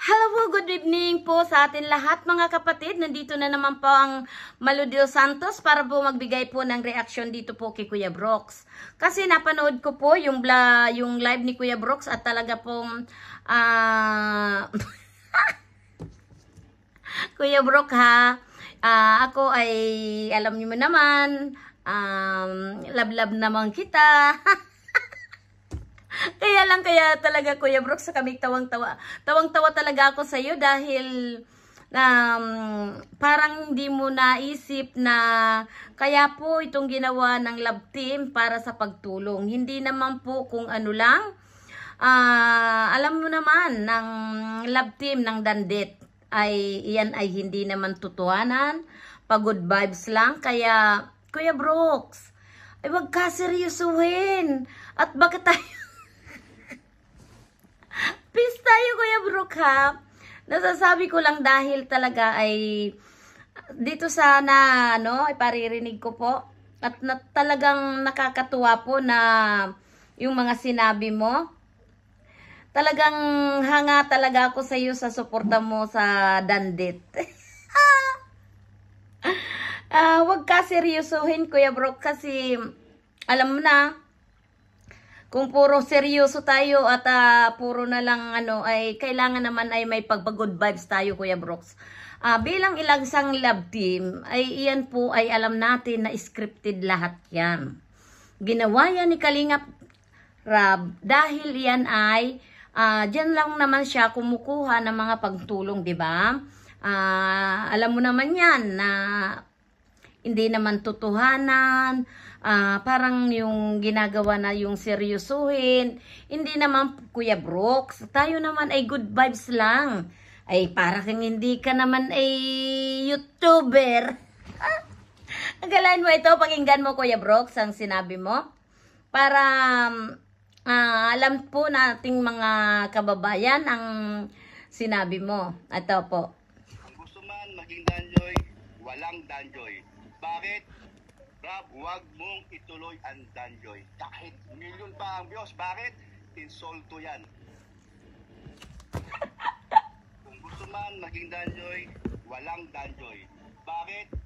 Hello po, good evening po sa atin lahat mga kapatid. Nandito na naman po ang Maludil Santos para po magbigay po ng reaction dito po kay Kuya Brooks. Kasi napanood ko po yung live ni Kuya Brooks at talaga pong Kuya Brooks ha, ako ay alam niyo mo naman, love naman kita. Kaya talaga Kuya Brooks, sa kami tawang-tawa. Tawang-tawa talaga ako sa iyo dahil parang hindi mo naisip na kaya po itong ginawa ng love team para sa pagtulong. Hindi naman po kung ano lang. Alam mo naman ng love team ng Dandit ay iyan ay hindi naman totohanan. Pagod vibes lang. Kaya Kuya Brooks, ay wag ka seryosuhin. At bakit tayo peace tayo Kuya Brooks ha. Nasasabi ko lang dahil talaga ay dito sana iparirinig ko po at talagang nakakatuwa po na yung mga sinabi mo. Talagang hanga talaga ako sa iyo sa suporta mo sa Dandit. Wag ka seryosohin Kuya Brooks kasi alam mo na kung puro seryoso tayo at puro na lang ay kailangan naman ay may pagpagod vibes tayo Kuya Brooks. Bilang ilagsang love team ay iyan po ay alam natin na scripted lahat yan. Ginawa yan ni Kalingap Rab dahil yan ay dyan lang naman siya kumukuha ng mga pagtulong, di ba? Alam mo naman yan na hindi naman totohanan. Parang yung ginagawa na yung seryosuhin. Hindi naman Kuya Brooks. Tayo naman ay good vibes lang. Ay parang hindi ka naman ay YouTuber. Agalan mo ito, pakinggan mo Kuya Brooks ang sinabi mo. Para alam po nating mga kababayan ang sinabi mo. Ito po. Kung gusto man maging danjoy, walang danjoy. Bakit? Rab, huwag mong ituloy ang danjoy. Kahit milyon pa ang views, bakit? Insulto yan. Kung gusto man maging danjoy, walang danjoy. Bakit?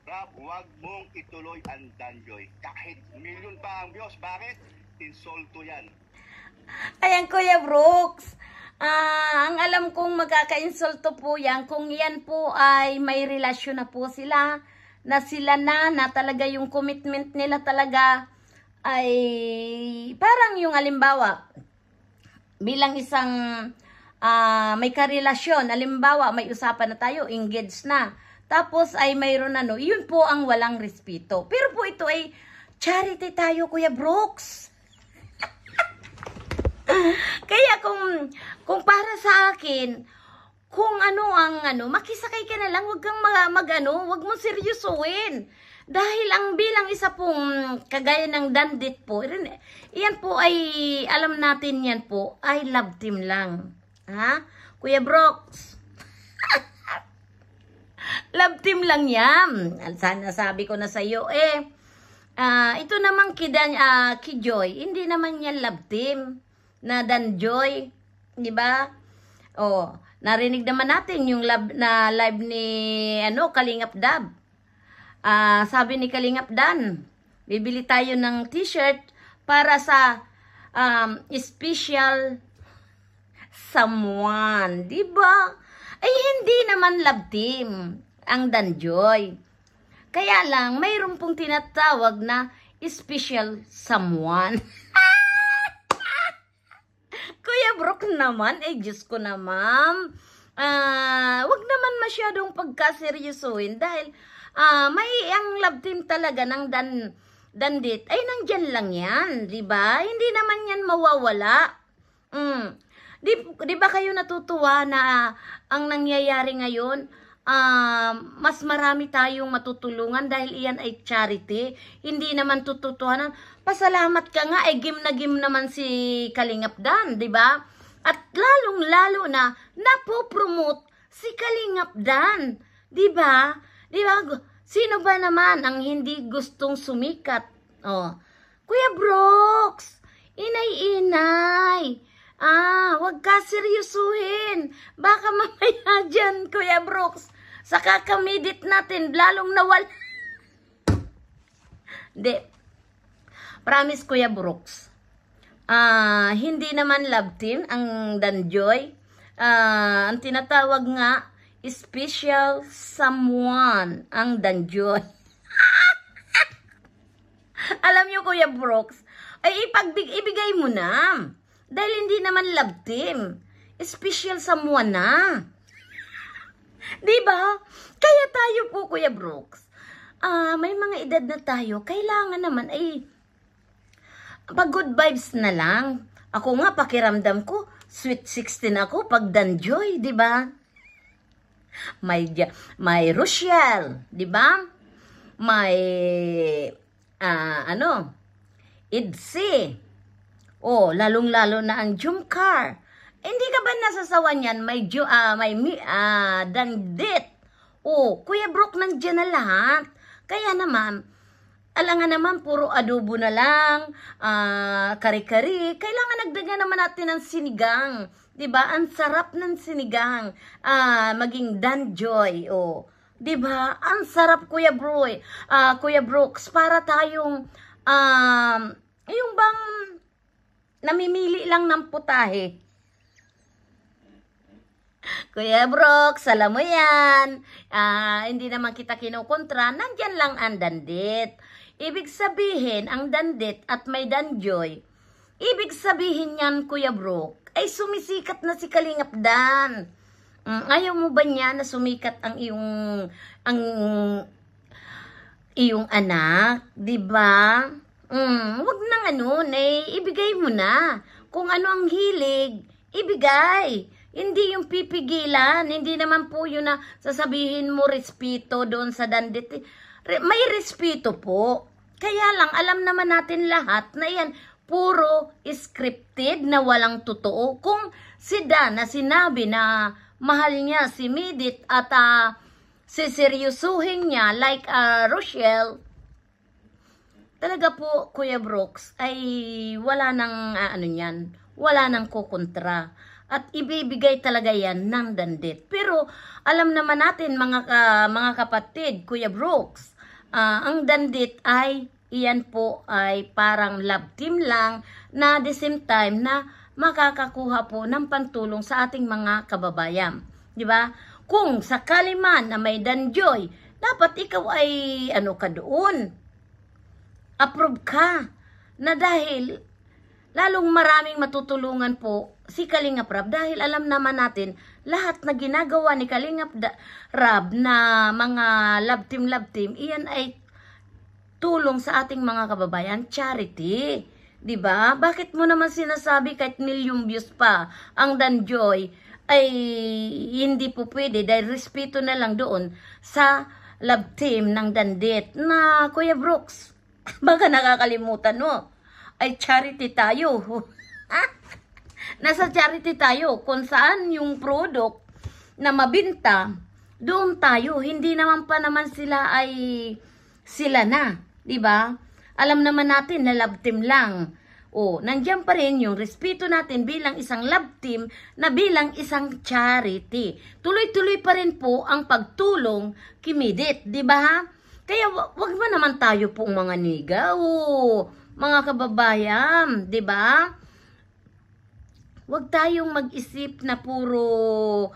Rab, huwag mong ituloy ang danjoy. Kahit milyon pa ang views, bakit? Insulto yan. Ayan Kuya Brooks. Ang alam kong magkaka-insulto po yan kung yan po ay may relasyon na po sila. Na sila na talaga yung commitment nila talaga ay parang yung halimbawa bilang isang may karelasyon, halimbawa may usapan na tayo, engaged na, tapos ay mayroon yun po ang walang respeto. Pero po ito ay charity tayo Kuya Brooks. Kaya kung para sa akin, kung makisakay ka na lang, wag kang wag mo seryosuhin. Dahil ang bilang isa pong kagaya ng Dandit po, yan po ay, alam natin yan po, ay love team lang. Ha? Kuya Brooks. Love team lang yan. Sana sabi ko na sa iyo, ito naman kay Joy, hindi naman yan love team na Danjoy. Diba? Narinig naman natin yung live ni Kalingap Dab. Sabi ni Kalingap Dan, bibili tayo ng t-shirt para sa special someone, 'di ba? Ay hindi naman love team ang Danjoy. Kaya lang mayroon pong tinatawag na special someone. Kuya Brooks naman, Diyos ko naman. Wag naman masyadong pagkaseryosuhin dahil may ang love team talaga ng Dandit ay nandyan lang yan, di ba? Hindi naman yan mawawala. Di ba kayo natutuwa na ang nangyayari ngayon, mas marami tayong matutulungan dahil iyan ay charity. Hindi naman tututuhanan. Pasalamat ka nga, game na game naman si Kalingap Dan, di ba? At lalong-lalo na napopromote si Kalingap Dan, di ba? Di ba? Sino ba naman ang hindi gustong sumikat? Kuya Brooks, inay-inay. Wag ka seryosuhin. Baka mamaya dyan, Kuya Brooks, sa kakamidit natin, lalong nawal. Hindi. Promise, Kuya Brooks. Hindi naman love team ang Danjoy. Ang tinatawag nga, special someone ang Danjoy. Alam nyo, Kuya Brooks, ay ibigay mo na. Dahil hindi naman love team. Special someone na. Diba? Kaya tayo po, Kuya Brooks, may mga edad na tayo, kailangan naman ay pag-good vibes na lang. Ako nga, pakiramdam ko, sweet 16 ako pag Danjoy, di ba? May Rochelle, di ba? May, Idsi. Lalong-lalo na ang Jumcar. Hindi ka ba nasasawan yan? May Dandit. Kuya Brooke, nandiyan na lahat. Kaya naman, alangan naman, puro adobo na lang, kari-kari. Kailangan nagdagan naman natin ng sinigang. Diba? Ang sarap ng sinigang. Maging Danjoy. Diba? Ang sarap, Kuya Brooks, para tayong, yung bang namimili lang ng putahe. Kuya Brooks, alam mo yan. Hindi naman kita kinukontra. Nandyan lang ang Dandit. Ibig sabihin, ang Dandit at may Danjoy, ibig sabihin yan, Kuya Brooks, ay sumisikat na si Kalingap Dan. Ayaw mo ba niya na sumikat ang iyong anak? Diba? Wag nang ibigay mo na. Kung ano ang hilig, ibigay. Hindi yung pipigilan. Hindi naman po yun na sasabihin mo respeto doon sa Dandit. May respeto po. Kaya lang, alam naman natin lahat na yan, puro scripted na walang totoo. Kung si Dan na sinabi na mahal niya si Midit at siseryosuhin niya like Rochelle, talaga po, Kuya Brooks, ay wala nang wala nang kukontra. At ibibigay talaga yan ng Dandit. Pero alam naman natin mga kapatid, Kuya Brooks, ang Dandit ay iyan po ay parang love team lang na at the same time na makakakuha po ng pantulong sa ating mga kababayan. Di ba? Kung sakali man na may Danjoy, dapat ikaw ay ka doon. Approve ka na dahil lalong maraming matutulungan po si Kalingap Rab dahil alam naman natin lahat na ginagawa ni Kalingap Rab na mga love team, iyan ay tulong sa ating mga kababayan, charity. Diba? Bakit mo naman sinasabi kahit milyong views pa ang Danjoy ay hindi po pwede dahil respeto na lang doon sa love team ng Dandit na Kuya Brooks. Baka nakakalimutan mo. Ay charity tayo. Nasa charity tayo. Kung saan yung product na mabinta, doon tayo. Hindi naman pa naman sila na. Diba? Alam naman natin na love team lang. Nandiyan pa rin yung respeto natin bilang isang love team na bilang isang charity. Tuloy-tuloy pa rin po ang pagtulong kimidit. Diba? Kaya wag ba naman tayo pong mga niga, mga kababayan, di ba? Wag tayong mag-isip na puro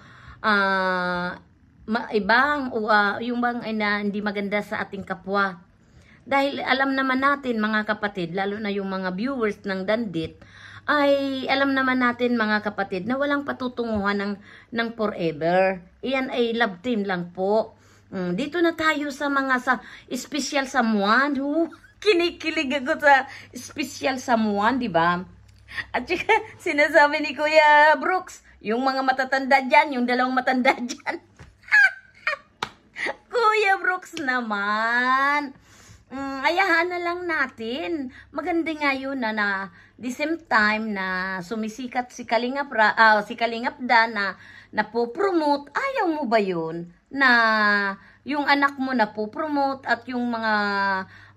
yung bang ay na hindi maganda sa ating kapwa. Dahil alam naman natin mga kapatid, lalo na yung mga viewers ng Dandit, ay alam naman natin mga kapatid na walang patutunguhan ng forever. Iyan ay love team lang po. Dito na tayo sa special someone. Kinikilig ako sa special someone, di ba? At saka, sinasabi ni Kuya Brooks, yung mga matatanda dyan, yung dalawang matanda dyan. Kuya Brooks naman. Ayahan na lang natin. Maganda nga yun na the same time na sumisikat si Kalingap Dan na po-promote. Ayaw mo ba yun? Na yung anak mo na po-promote at yung mga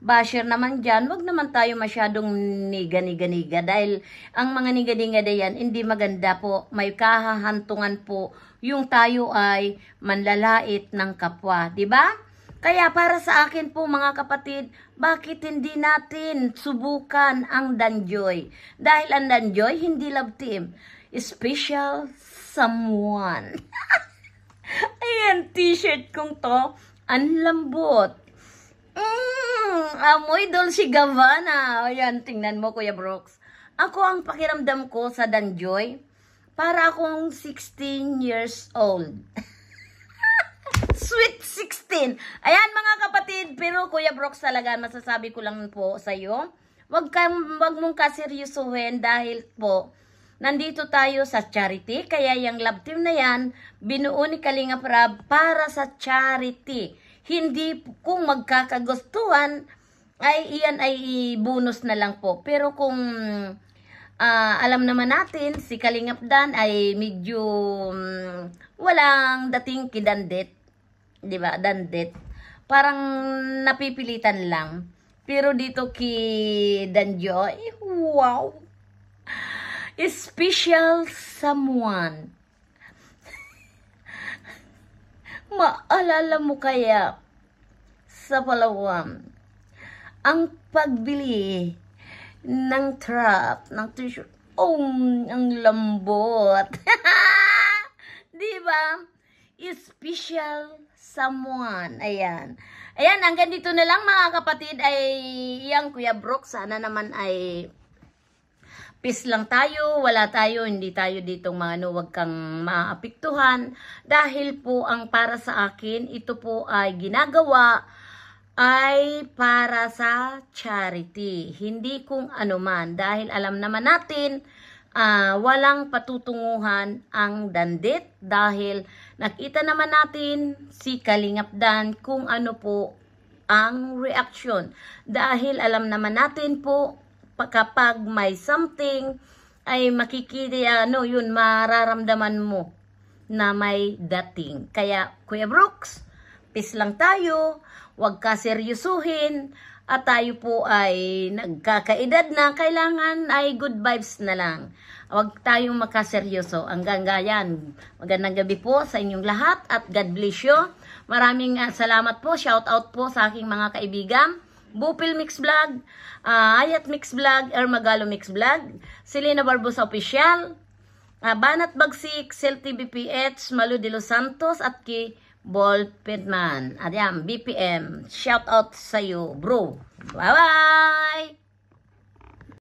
basher naman dyan, wag naman tayo masyadong niga-niga-niga dahil ang mga niga-niga na yan, hindi maganda po, may kahahantungan po yung tayo ay manlalait ng kapwa, di ba? Kaya para sa akin po mga kapatid, bakit hindi natin subukan ang Danjoy? Dahil ang Danjoy hindi love team, special someone. Ayan, t-shirt kong to, ang lambot. Amoy Dolce Gabbana. Ayan, tingnan mo Kuya Brooks. Ako ang pakiramdam ko sa Danjoy, para akong 16 years old. Sweet 16. Ayan mga kapatid, pero Kuya Brooks talaga, masasabi ko lang po sa iyo, wag mong kaseryosohin dahil po, nandito tayo sa charity, kaya yung love team na yan, binuo ni Kalingap Rab para sa charity. Hindi kung magkakagustuhan, ay iyan ay bonus na lang po. Pero kung alam naman natin, si Kalingap Dan ay medyo walang dating kidandit. Diba? Dandit. Parang napipilitan lang. Pero dito ki Danjoy, wow! Special someone. Maalala mo kaya sa Palawan ang pagbili ng trap, ng t-shirt? Oh, ang lambot. Diba? Special someone. Ayan. Ayan, hanggang dito na lang mga kapatid ay yang Kuya Brooks. Sana naman ay peace lang tayo, wala tayo, hindi tayo ditong mga wag kang maapektuhan. Dahil po ang para sa akin, ito po ay ginagawa ay para sa charity. Hindi kung ano man. Dahil alam naman natin, walang patutunguhan ang dandit. Dahil nakita naman natin si Kalingap Dan kung ano po ang reaksyon. Dahil alam naman natin po, kapag may something ay makikita yun mararamdaman mo na may dating. Kaya Kuya Brooks, peace lang tayo, wag ka seryosuhin, at tayo po ay nagkakaedad na, kailangan ay good vibes na lang. Wag tayong makaseryoso. Hanggang gayan. Magandang gabi po sa inyong lahat at God bless you. Maraming salamat po, shout out po sa aking mga kaibigan. Bupil Mix Vlog, Ayat Mix Vlog, Ermagalo Mix Vlog, Selena Barbosa Official, Banat Bagsik, Sel TVPH, Malu de Los Santos, at ki Ball Pedman. Ayan, BPM. Shout out sa iyo, bro. Bye-bye!